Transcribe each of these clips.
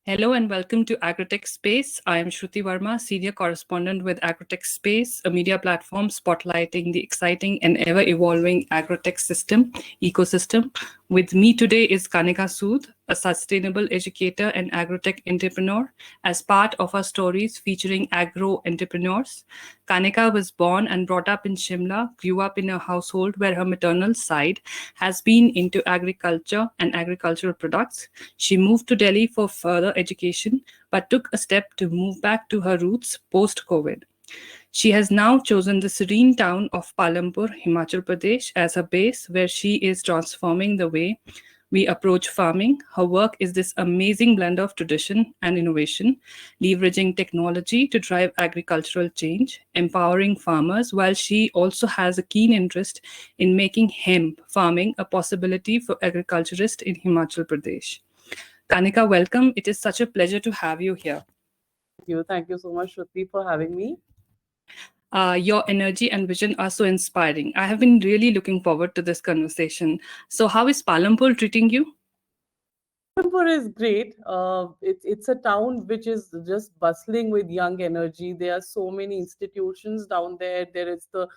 Hello and welcome to Agrotech Space. I am Shruti Verma, Senior Correspondent with Agrotech Space, a media platform spotlighting the exciting and ever-evolving agrotech ecosystem. With me today is Kanika Sood, a sustainable educator and agrotech entrepreneur. As part of our stories featuring agro entrepreneurs, Kanika was born and brought up in Shimla, grew up in a household where her maternal side has been into agriculture and agricultural products. She moved to Delhi for further education, but took a step to move back to her roots post COVID. She has now chosen the serene town of Palampur, Himachal Pradesh, as her base, where she is transforming the way we approach farming. Her work is this amazing blend of tradition and innovation, leveraging technology to drive agricultural change, empowering farmers, while she also has a keen interest in making hemp farming a possibility for agriculturists in Himachal Pradesh. Kanika, welcome. It is such a pleasure to have you here. Thank you. Thank you so much, Shruti, for having me. Your energy and vision are so inspiring. I have been really looking forward to this conversation. So, how is Palampur treating you? Palampur is great. It's a town which is just bustling with young energy. There are so many institutions down there. There is the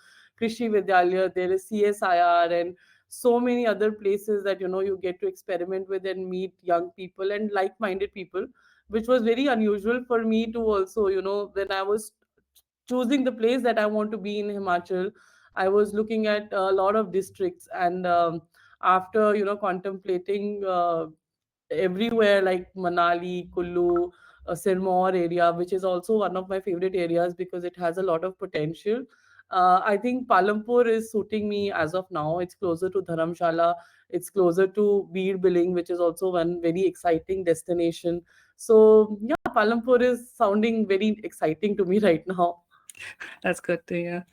Krishi Vidyalaya, there is CSIR, and so many other places that you get to experiment with and meet young people and like-minded people, which was very unusual for me to also. When I was choosing the place that I want to be in Himachal, I was looking at a lot of districts, and after contemplating everywhere like Manali, Kullu, Sirmaur area, which is also one of my favorite areas because it has a lot of potential. I think Palampur is suiting me as of now. It's closer to Dharamshala. It's closer to Beer Billing, which is also one very exciting destination. So yeah, Palampur is sounding very exciting to me right now. That's good to hear.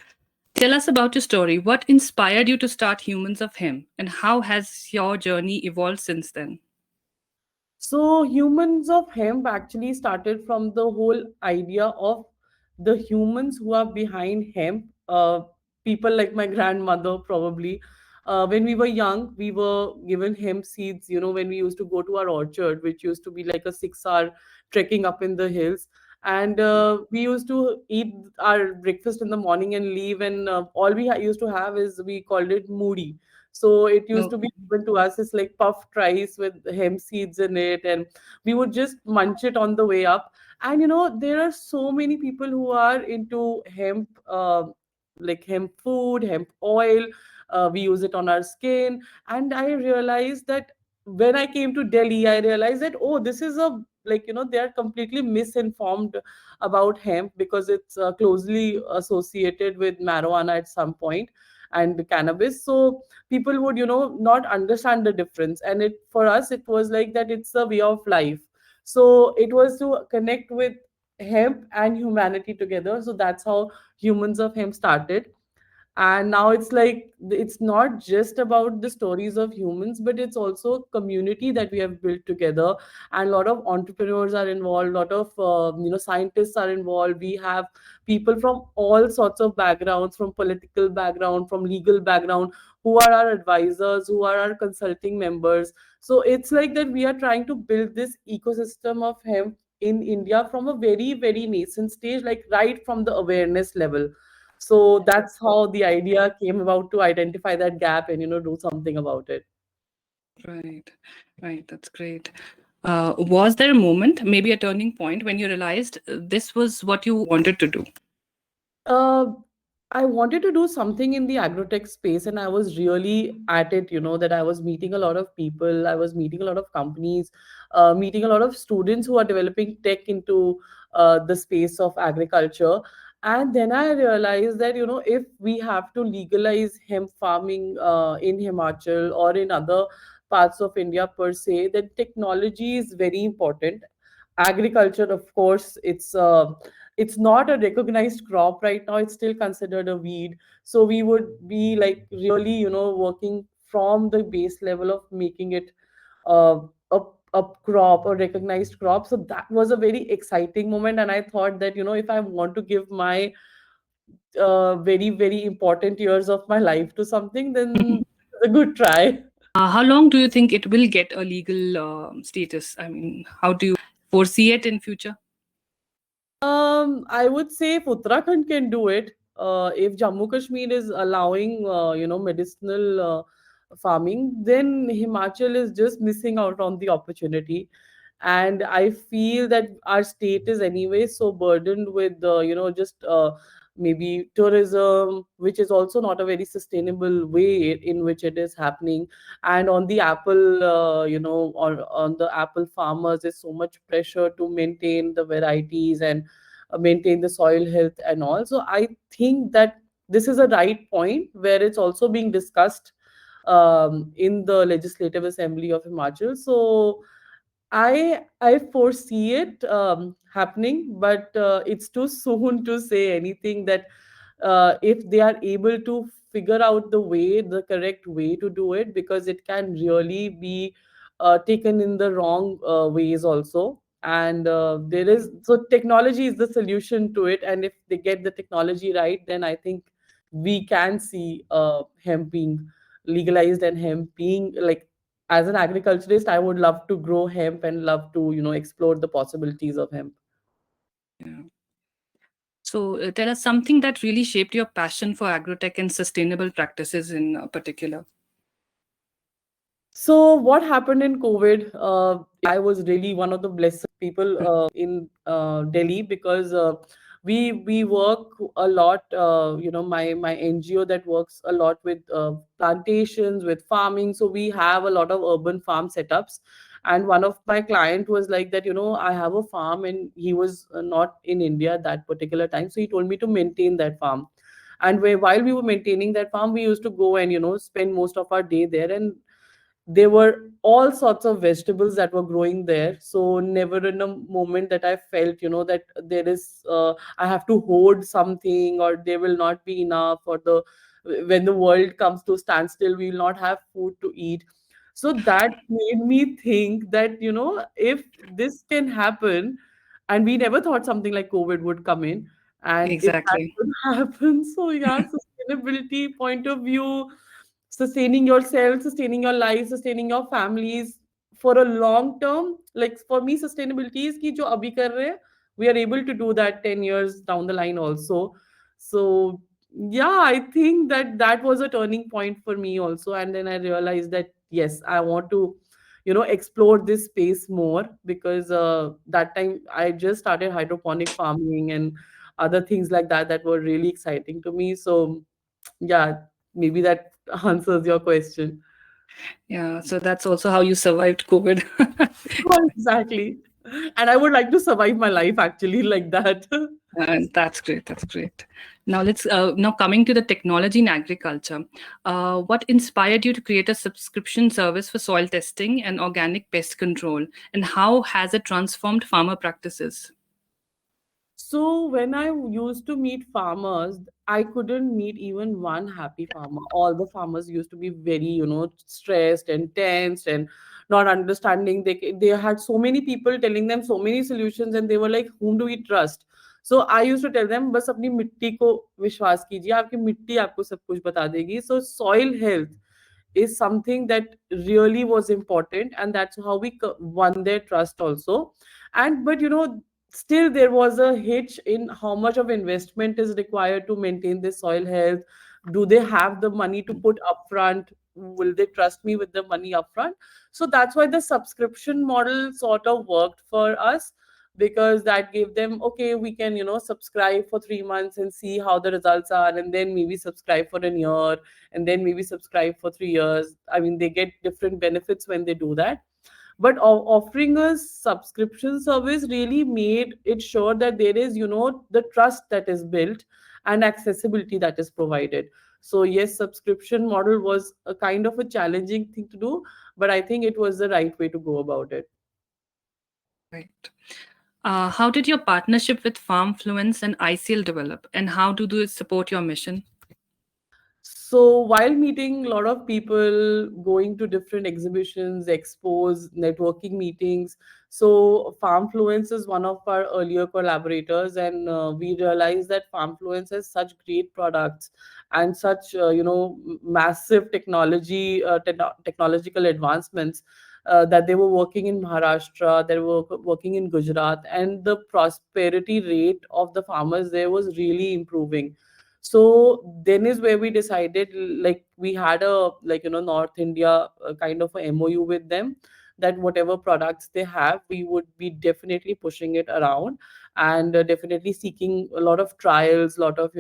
Tell us about your story. What inspired you to start Humans of Him, and how has your journey evolved since then? So, Humans of Hemp actually started from the whole idea of the humans who are behind hemp. People like my grandmother, probably. When we were young, we were given hemp seeds, when we used to go to our orchard, which used to be like a 6 hour trekking up in the hills. And we used to eat our breakfast in the morning and leave. And all we used to have is we called it moody. So it used to be Okay. given to us as like puffed rice with hemp seeds in it, and we would just munch it on the way up. And there are so many people who are into hemp, like hemp food, hemp oil. We use it on our skin, and I realized that when I came to Delhi, I realized that this is a like they are completely misinformed about hemp because it's closely associated with marijuana at some point and cannabis. So people would not understand the difference, and it for us it was like that it's a way of life. So it was to connect with hemp and humanity together. So that's how Humans of Hemp started. And now it's like it's not just about the stories of humans, but it's also a community that we have built together, and a lot of entrepreneurs are involved, a lot of scientists are involved. We have people from all sorts of backgrounds, from political background, from legal background, who are our advisors, who are our consulting members. So it's like that we are trying to build this ecosystem of hemp in India from a very very nascent stage, like right from the awareness level. So that's how the idea came about, to identify that gap and do something about it. Right, right. That's great. Was there a moment, maybe a turning point, when you realized this was what you wanted to do? uh, I wanted to do something in the agrotech space, and I was really at it. That I was meeting a lot of people, I was meeting a lot of companies, meeting a lot of students who are developing tech into the space of agriculture. And then I realized that if we have to legalize hemp farming in Himachal or in other parts of India per se, then technology is very important. Agriculture, of course, it's not a recognized crop right now. It's still considered a weed. So we would be like really working from the base level of making it uh, a, a crop, a recognized crop. So that was a very exciting moment, and I thought that if I want to give my very very important years of my life to something, then it's a good try. How long do you think it will get a legal status? I mean, how do you foresee it in future? I would say if Uttarakhand can do it, if Jammu Kashmir is allowing, medicinal farming, then Himachal is just missing out on the opportunity. And I feel that our state is anyway so burdened with, just maybe tourism, which is also not a very sustainable way in which it is happening. And on the apple, on the apple farmers, there's so much pressure to maintain the varieties and maintain the soil health and all. So I think that this is a right point where it's also being discussed in the Legislative Assembly of Himachal. So I foresee it happening, but it's too soon to say anything. That if they are able to figure out the correct way to do it, because it can really be taken in the wrong ways also. And there is, so technology is the solution to it, and if they get the technology right, then I think we can see hemp being legalized, and hemp being like, as an agriculturist, I would love to grow hemp and love to, explore the possibilities of hemp. Yeah. So tell us something that really shaped your passion for agrotech and sustainable practices in particular. So what happened in COVID? I was really one of the blessed people in Delhi, because we work a lot. My NGO that works a lot with plantations, with farming. So we have a lot of urban farm setups. And one of my client was like that. I have a farm, and he was not in India at that particular time. So he told me to maintain that farm. And while we were maintaining that farm, we used to go and spend most of our day there. And there were all sorts of vegetables that were growing there. So never in a moment that I felt, that there is I have to hoard something, or there will not be enough, or the when the world comes to standstill, we will not have food to eat. So that made me think that, if this can happen, and we never thought something like COVID would come in, and if that Exactly. could happen. So yeah, sustainability point of view, sustaining yourself, sustaining your life, sustaining your families for a long term. Like for me, sustainability is ki jo abhi kar rahe hain, we are able to do that 10 years down the line also. So yeah, I think that that was a turning point for me also. And then I realized that yes, I want to explore this space more, because that time I just started hydroponic farming and other things like that that were really exciting to me. So yeah, maybe that answers your question. Yeah. So that's also how you survived COVID. Exactly. And I would like to survive my life actually like that. That's great. That's great. Now let's now coming to the technology in agriculture. What inspired you to create a subscription service for soil testing and organic pest control, and how has it transformed farmer practices? So when I used to meet farmers, I couldn't meet even one happy farmer. All the farmers used to be very, stressed and tensed and not understanding. They had so many people telling them so many solutions, and they were like, whom do we trust? So I used to tell them, बस अपनी मिट्टी को विश्वास कीजिए, आपकी मिट्टी आपको सब कुछ बता देगी. So soil health is something that really was important, and that's how we won their trust also. And but still there was a hitch in how much of investment is required to maintain the soil health. Do they have the money to put upfront? Will they trust me with the money upfront? So that's why the subscription model sort of worked for us, because that gave them, okay, we can subscribe for 3 months and see how the results are, and then maybe subscribe for a year, and then maybe subscribe for 3 years. I mean, they get different benefits when they do that. But offering a subscription service really made it sure that there is, the trust that is built and accessibility that is provided. So yes, subscription model was a kind of a challenging thing to do, but I think it was the right way to go about it. Right. How did your partnership with Farmfluence and ICL develop, and how do they support your mission? So while meeting a lot of people, going to different exhibitions, expos, networking meetings, so Farmfluence is one of our earlier collaborators, and we realized that Farmfluence has such great products and such massive technological advancements, that they were working in Maharashtra, they were working in Gujarat, and the prosperity rate of the farmers there was really improving. So then is where we decided, like we had a, like, North India kind of a MOU with them, that whatever products they have, we would be definitely pushing it around, and definitely seeking a lot of trials, lot of,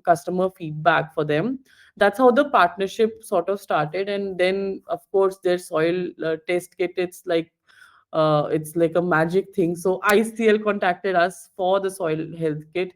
customer feedback for them. That's how the partnership sort of started. And then of course their soil test kit, it's like a magic thing. So ICL contacted us for the soil health kit,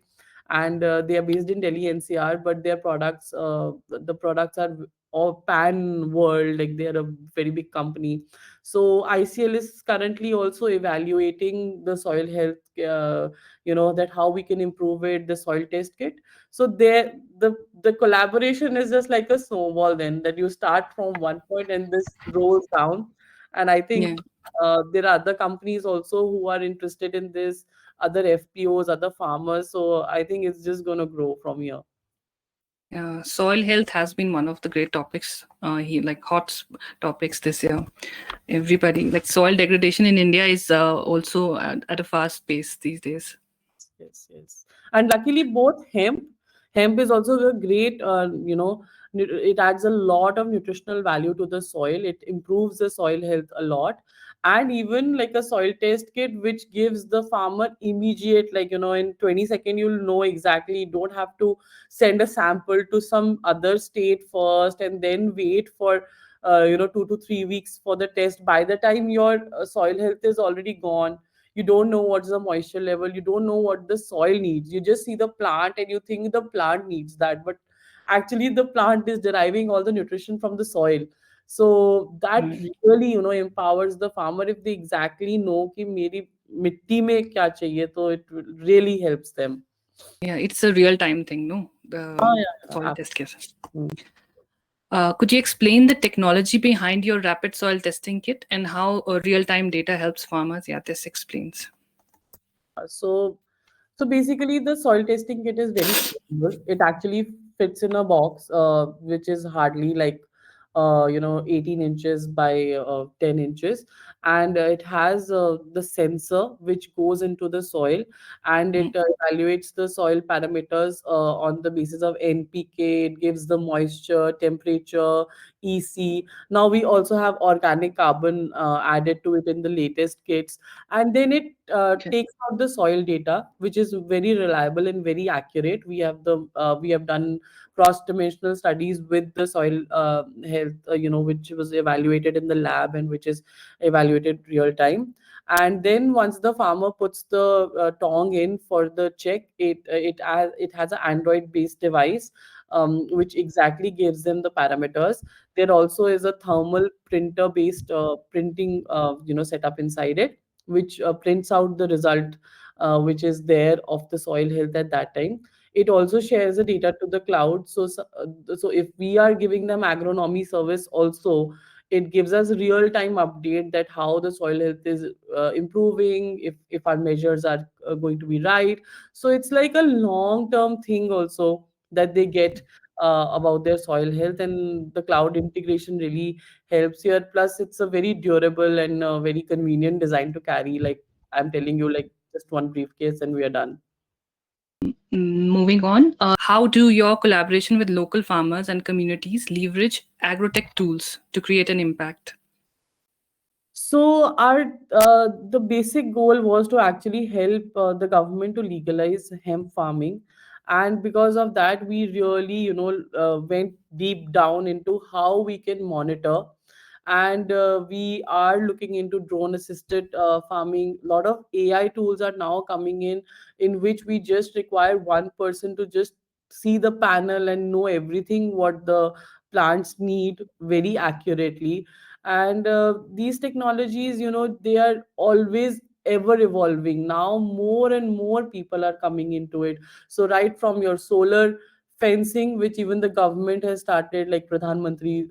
and they are based in Delhi NCR, but their products, the products are all pan world, like they are a very big company. So ICL is currently also evaluating the soil health, that how we can improve it, the soil test kit. So there, the collaboration is just like a snowball, then that you start from one point and this rolls down. And I think Yeah. there are other companies also who are interested in this, other FPOs, other farmers. So I think it's just going to grow from here. Soil health has been one of the great topics, like topics this year. Everybody, like soil degradation in India is also at a fast pace these days. Yes, yes. And luckily, both hemp is also a great, it adds a lot of nutritional value to the soil. It improves the soil health a lot. And even like a soil test kit, which gives the farmer immediate, like, in 20 seconds, you'll know exactly. You don't have to send a sample to some other state first and then wait for, 2 to 3 weeks for the test. By the time your soil health is already gone, you don't know what's the moisture level, you don't know what the soil needs, you just see the plant and you think the plant needs that, but actually the plant is deriving all the nutrition from the soil. So that Right. really, empowers the farmer. If they exactly know कि मेरी मिट्टी में क्या चाहिए, तो it really helps them. Yeah, it's a real time thing, no? Oh, The yeah, soil yeah, test case. absolutely. Could you explain the technology behind your rapid soil testing kit and how real time data helps farmers? Yeah, this explains. So basically, the soil testing kit is very simple. It actually fits in a box, which is hardly like 18 inches by 10 inches, and it has the sensor which goes into the soil, and Mm. it evaluates the soil parameters on the basis of NPK. It gives the moisture, temperature, EC. Now we also have organic carbon added to it in the latest kits, and then it Okay. takes out the soil data, which is very reliable and very accurate. We have done cross dimensional studies with the soil health, which was evaluated in the lab and which is evaluated real time. And then once the farmer puts the tong in for the check, it has an Android based device, which exactly gives them the parameters. There also is a thermal printer based printing setup inside it, which prints out the result, which is there of the soil health at that time. It also shares the data to the cloud. So if we are giving them agronomy service also, it gives us real time update that how the soil health is improving, if our measures are going to be right. So it's like a long term thing also that they get about their soil health, and the cloud integration really helps here. Plus it's a very durable and very convenient design to carry. Like I'm telling you, like just one briefcase and we are done. Moving on, how do your collaboration with local farmers and communities leverage agrotech tools to create an impact? So our the basic goal was to actually help the government to legalize hemp farming, and because of that, we really went deep down into how we can monitor, and we are looking into drone assisted farming. A lot of AI tools are now coming in which we just require one person to just see the panel and know everything what the plants need very accurately. And these technologies, they are always ever evolving. Now more and more people are coming into it. So right from your solar fencing, which even the government has started, like Pradhan Mantri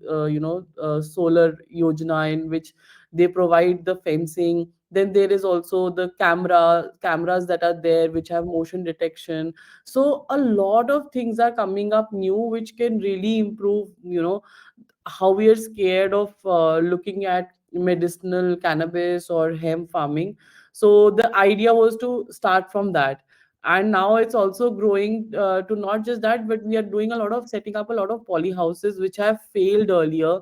solar yojana, in which they provide the fencing. Then there is also the cameras that are there which have motion detection. So a lot of things are coming up new which can really improve, how we are scared of looking at medicinal cannabis or hemp farming. So the idea was to start from that, and now it's also growing to not just that, but we are doing a lot of setting up a lot of poly houses which have failed earlier,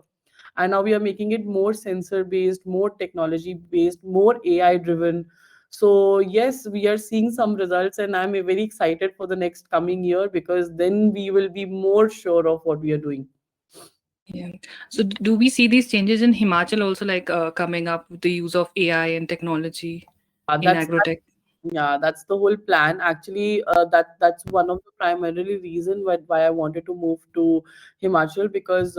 and now we are making it more sensor based, more technology based, more AI driven. So yes, we are seeing some results, and I'm very excited for the next coming year, because then we will be more sure of what we are doing. Yeah. So do we see these changes in Himachal also, like coming up with the use of AI and technology in That's agrotech? yeah, that's the whole plan. Actually, that's one of the primarily reason why I wanted to move to Himachal, because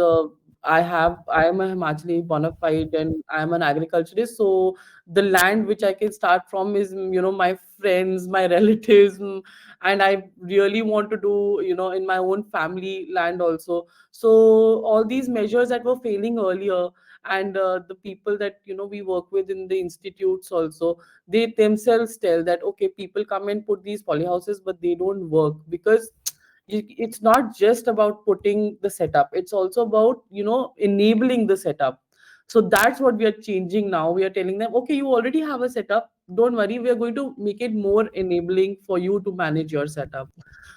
I am a Himachali bona fide and I am an agriculturist. So the land which I can start from is, my friends, my relatives, and I really want to do, in my own family land also. So all these measures that were failing earlier, and the people that we work with in the institutes also, they themselves tell that okay, people come and put these polyhouses, but they don't work, because it's not just about putting the setup, it's also about enabling the setup. So that's what we are changing now. We are telling them, okay, you already have a setup, don't worry, we are going to make it more enabling for you to manage your setup.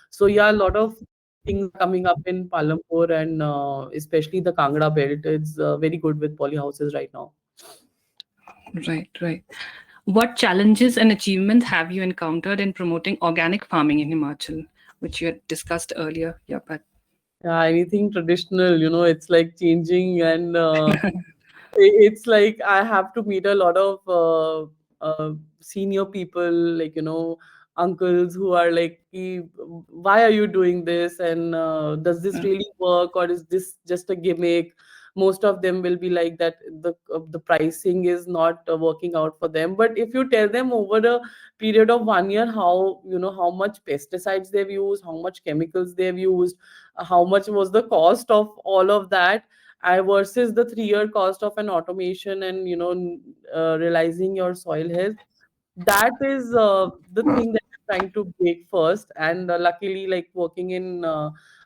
So yeah, a lot of things are coming up in Palampur, and especially the Kangra belt. It's very good with polyhouses right now. Right, right. What challenges and achievements have you encountered in promoting organic farming in Himachal, which you had discussed earlier? Yeah, but Yeah, anything traditional, it's like changing, and it's like I have to meet a lot of senior people, like uncles who are like, why are you doing this, and does this uh, really work, or is this just a gimmick? Most of them will be like that the pricing is not working out for them. But if you tell them over a period of 1 year, how how much pesticides they've used, how much chemicals they've used, how much was the cost of all of that, I versus the 3 year cost of an automation, and realizing your soil health, that is the thing that I'm trying to break first. And luckily, like working in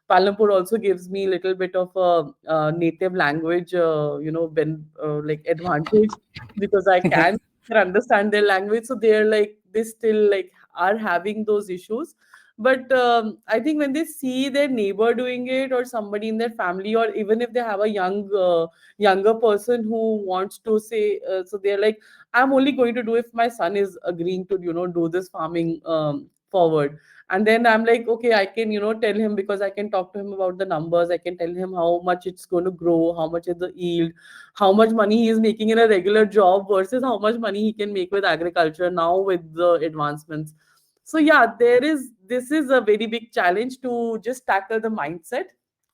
Palampur also gives me a little bit of a, native language, like advantage, because I can understand their language. So they're like, they still like are having those issues. But I think when they see their neighbor doing it, or somebody in their family, or even if they have a younger person who wants to say, so they're like, I'm only going to do if my son is agreeing to, do this farming forward. And then I'm like, okay, I can, tell him, because I can talk to him about the numbers. I can tell him how much it's going to grow, how much is the yield, how much money he is making in a regular job versus how much money he can make with agriculture now with the advancements. So yeah, this is a very big challenge to just tackle the mindset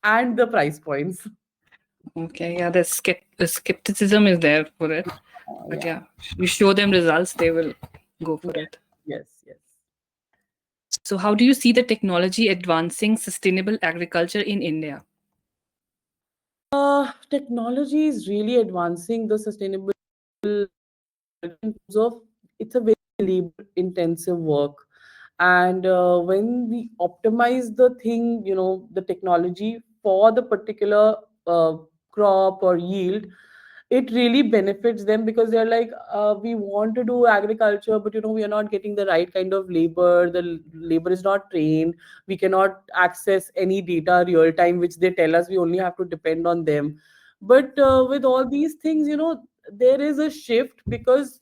and the price points. okay, yeah, the skepticism is there for it. But Yeah. yeah, you show them results, they will go for Yes, it. yes, yes. So, how do you see the technology advancing sustainable agriculture in India? Technology is really advancing the sustainable in terms of, it's a very labor intensive work. And when we optimize the thing, the technology for the particular crop or yield, it really benefits them, because they're like, we want to do agriculture, but we are not getting the right kind of labor, the labor is not trained, we cannot access any data real time, which they tell us we only have to depend on them. But with all these things, there is a shift, because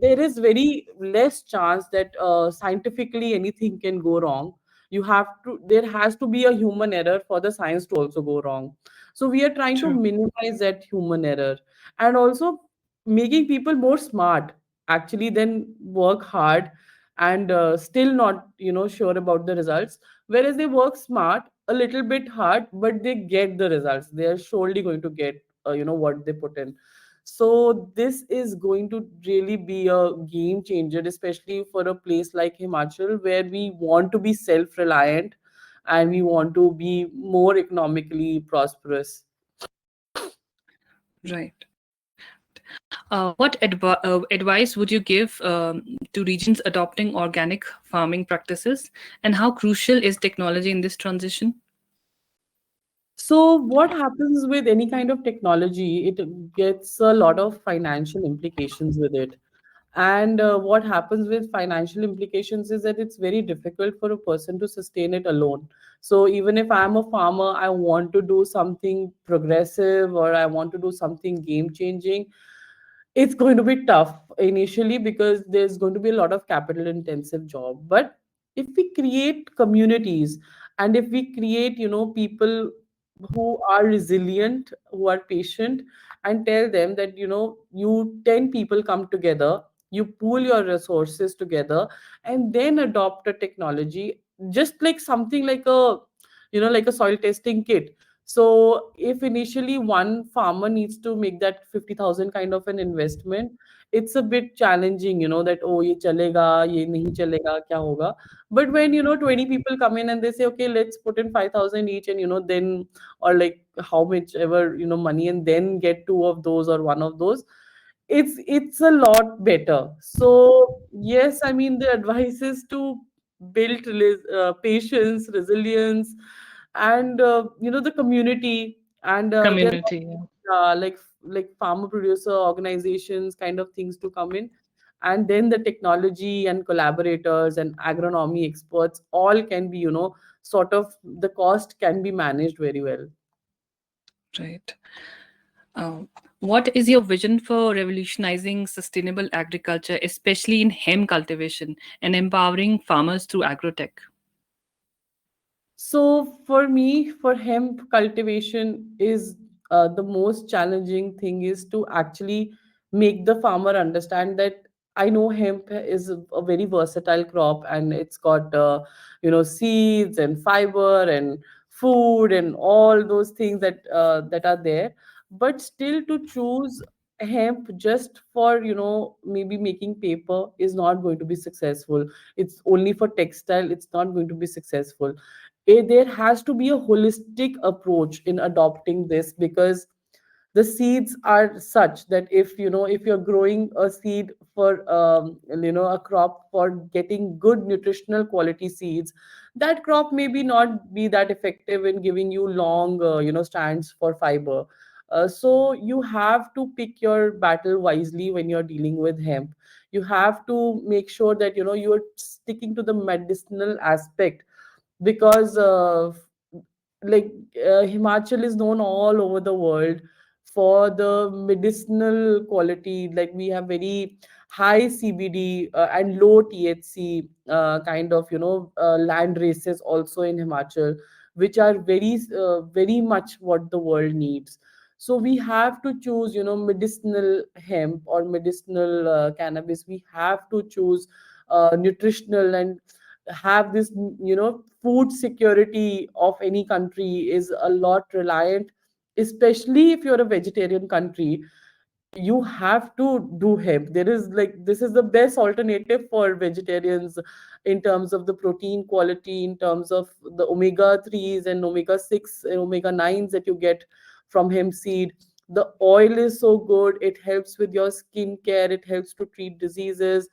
there is very less chance that scientifically anything can go wrong. There has to be a human error for the science to also go wrong. So we are trying to True. minimize that human error, and also making people more smart, actually, then work hard, and still not sure about the results, whereas they work smart, a little bit hard, but they get the results, they are surely going to get what they put in. So this is going to really be a game changer, especially for a place like Himachal, where we want to be self-reliant and we want to be more economically prosperous. Right. What advice would you give to regions adopting organic farming practices, and how crucial is technology in this transition? So what happens with any kind of technology? It gets a lot of financial implications with it. And what happens with financial implications is that it's very difficult for a person to sustain it alone. So even if I'm a farmer, I want to do something progressive or I want to do something game changing, it's going to be tough initially because there's going to be a lot of capital intensive job. But if we create communities and if we create, people who are resilient, who are patient, and tell them that, you 10 people come together, you pool your resources together, and then adopt a technology, just like something like a, like a soil testing kit. So if initially one farmer needs to make that 50,000 kind of an investment, it's a bit challenging, that, oh, ye chalega, ye nahi chalega, kya hoga. But when, 20 people come in and they say, okay, let's put in 5,000 each, and, then, or like how much ever, money, and then get two of those or one of those, it's a lot better. So yes, I mean, the advice is to build patience, resilience, and the community, and there Community. Yeah. are like farmer producer organizations kind of things to come in, and then the technology and collaborators and agronomy experts all can be, sort of, the cost can be managed very well. Right. Um, what is your vision for revolutionizing sustainable agriculture, especially in hemp cultivation and empowering farmers through agrotech? So for me, for hemp cultivation is the most challenging thing is to actually make the farmer understand that I know hemp is a very versatile crop, and it's got seeds and fiber and food and all those things that are there. But still, to choose hemp just for, maybe making paper is not going to be successful. It's only for textile. It's not going to be successful. There has to be a holistic approach in adopting this, because the seeds are such that if you're growing a seed for a crop for getting good nutritional quality seeds, that crop maybe not be that effective in giving you long stands for fiber. So you have to pick your battle wisely when you're dealing with hemp. You have to make sure that you're sticking to the medicinal aspect, because like Himachal is known all over the world for the medicinal quality. Like we have very high CBD and low THC kind of land races also in Himachal, which are very much what the world needs. So we have to choose medicinal hemp or medicinal cannabis. We have to choose nutritional, and have this, food security of any country is a lot reliant, especially if you're a vegetarian country. You have to do hemp. There is like, this is the best alternative for vegetarians in terms of the protein quality, in terms of the omega 3s and omega 6 and omega 9s that you get from hemp seed. The oil is so good, it helps with your skin care, it helps to treat diseases.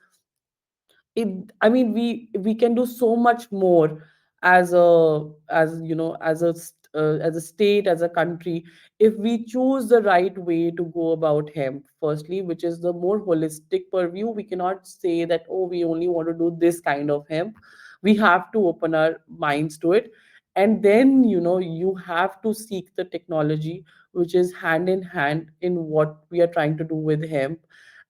I mean, we can do so much more as a, as a state, as a country, if we choose the right way to go about hemp, firstly, which is the more holistic purview. We cannot say that, oh, we only want to do this kind of hemp. We have to open our minds to it, and then you have to seek the technology which is hand in hand in what we are trying to do with hemp,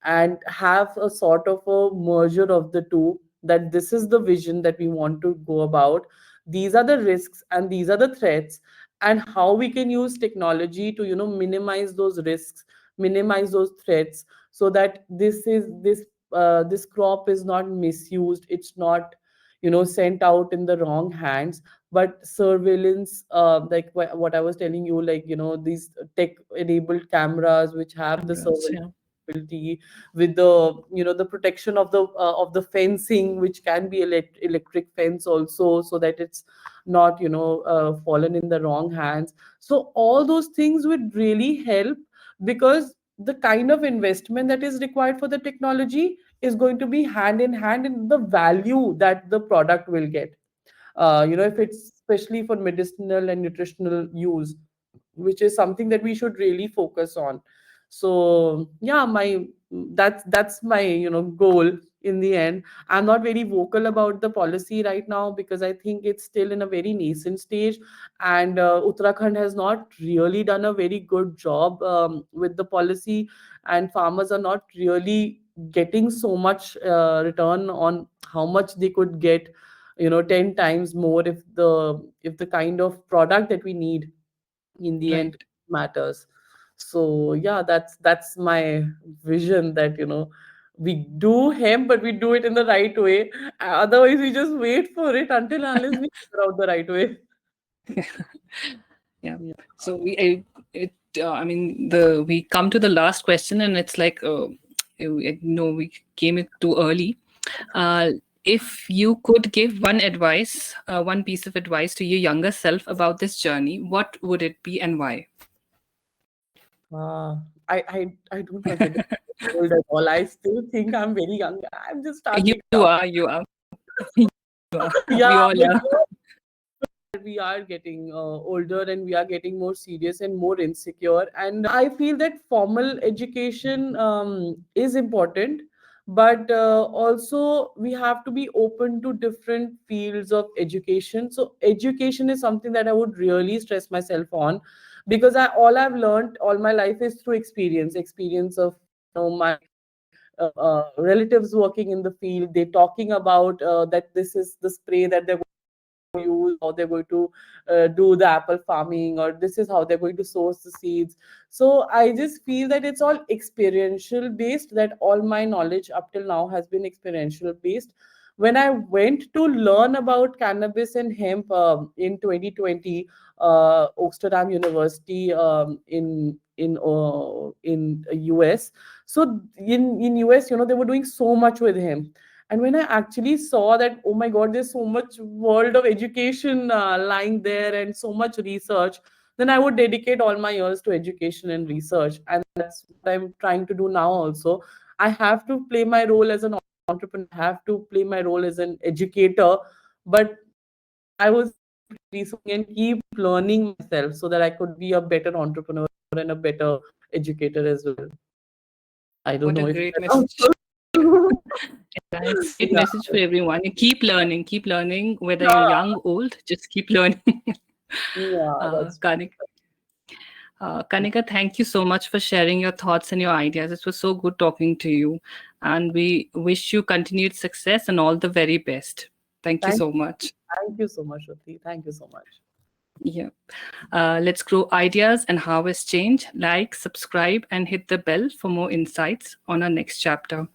and have a sort of a merger of the two, that this is the vision that we want to go about, these are the risks and these are the threats, and how we can use technology to minimize those risks, minimize those threats, so that this crop is not misused, it's not sent out in the wrong hands. But surveillance, like what I was telling you, like these tech enabled cameras which have the Cameras, surveillance yeah. ability, with the the protection of the fencing, which can be electric fence also, so that it's not fallen in the wrong hands. So all those things would really help, because the kind of investment that is required for the technology is going to be hand in hand in the value that the product will get, if it's especially for medicinal and nutritional use. which is something that we should really focus on. So yeah, my that's my goal in the end. I'm not very vocal about the policy right now because I think it's still in a very nascent stage, and Uttarakhand has not really done a very good job with the policy, and farmers are not really getting so much return on how much they could get, 10 times more if the kind of product that we need in the end Right. matters. So yeah, that's my vision, that we do hemp, but we do it in the right way. Otherwise we just wait for it until unless we figure out the right way. Yeah. Yeah. So I mean, we come to the last question, and it's like, no, we came it too early. Uh, if you could give one piece of advice to your younger self about this journey, what would it be and why? I don't consider myself old at all. I still think I'm very young. I'm just You starting are, out. you are, you are. Yeah, We all but are. we are getting older, and we are getting more serious and more insecure, and I feel that formal education is important, but also we have to be open to different fields of education. So education is something that I would really stress myself on, because all I've learned all my life is through experience of my relatives working in the field. They talking about that this is the spray that they're use, how they're going to do the apple farming, or this is how they're going to source the seeds. So I just feel that it's all experiential based, that all my knowledge up till now has been experiential based. When I went to learn about cannabis and hemp in 2020, Oxford University, in US. So in US, they were doing so much with hemp, and when I actually saw that, oh my God, there's so much world of education lying there, and so much research, then I would dedicate all my years to education and research. And that's what I'm trying to do now also. I have to play my role as an entrepreneur, I have to play my role as an educator, but I was researching and keep learning myself so that I could be a better entrepreneur and a better educator as well. I don't What a know if great that message. answers. Yeah, it's a great Yeah, message for everyone. You keep learning, whether you're yeah, young, old, just keep learning. yeah, that's Kanika, Kanika, thank you so much for sharing your thoughts and your ideas. It was so good talking to you. And we wish you continued success and all the very best. Thank you Thank so much. thank you so much, Shruti. Thank you so much. Yeah. Let's grow ideas and harvest change. Like, subscribe, and hit the bell for more insights on our next chapter.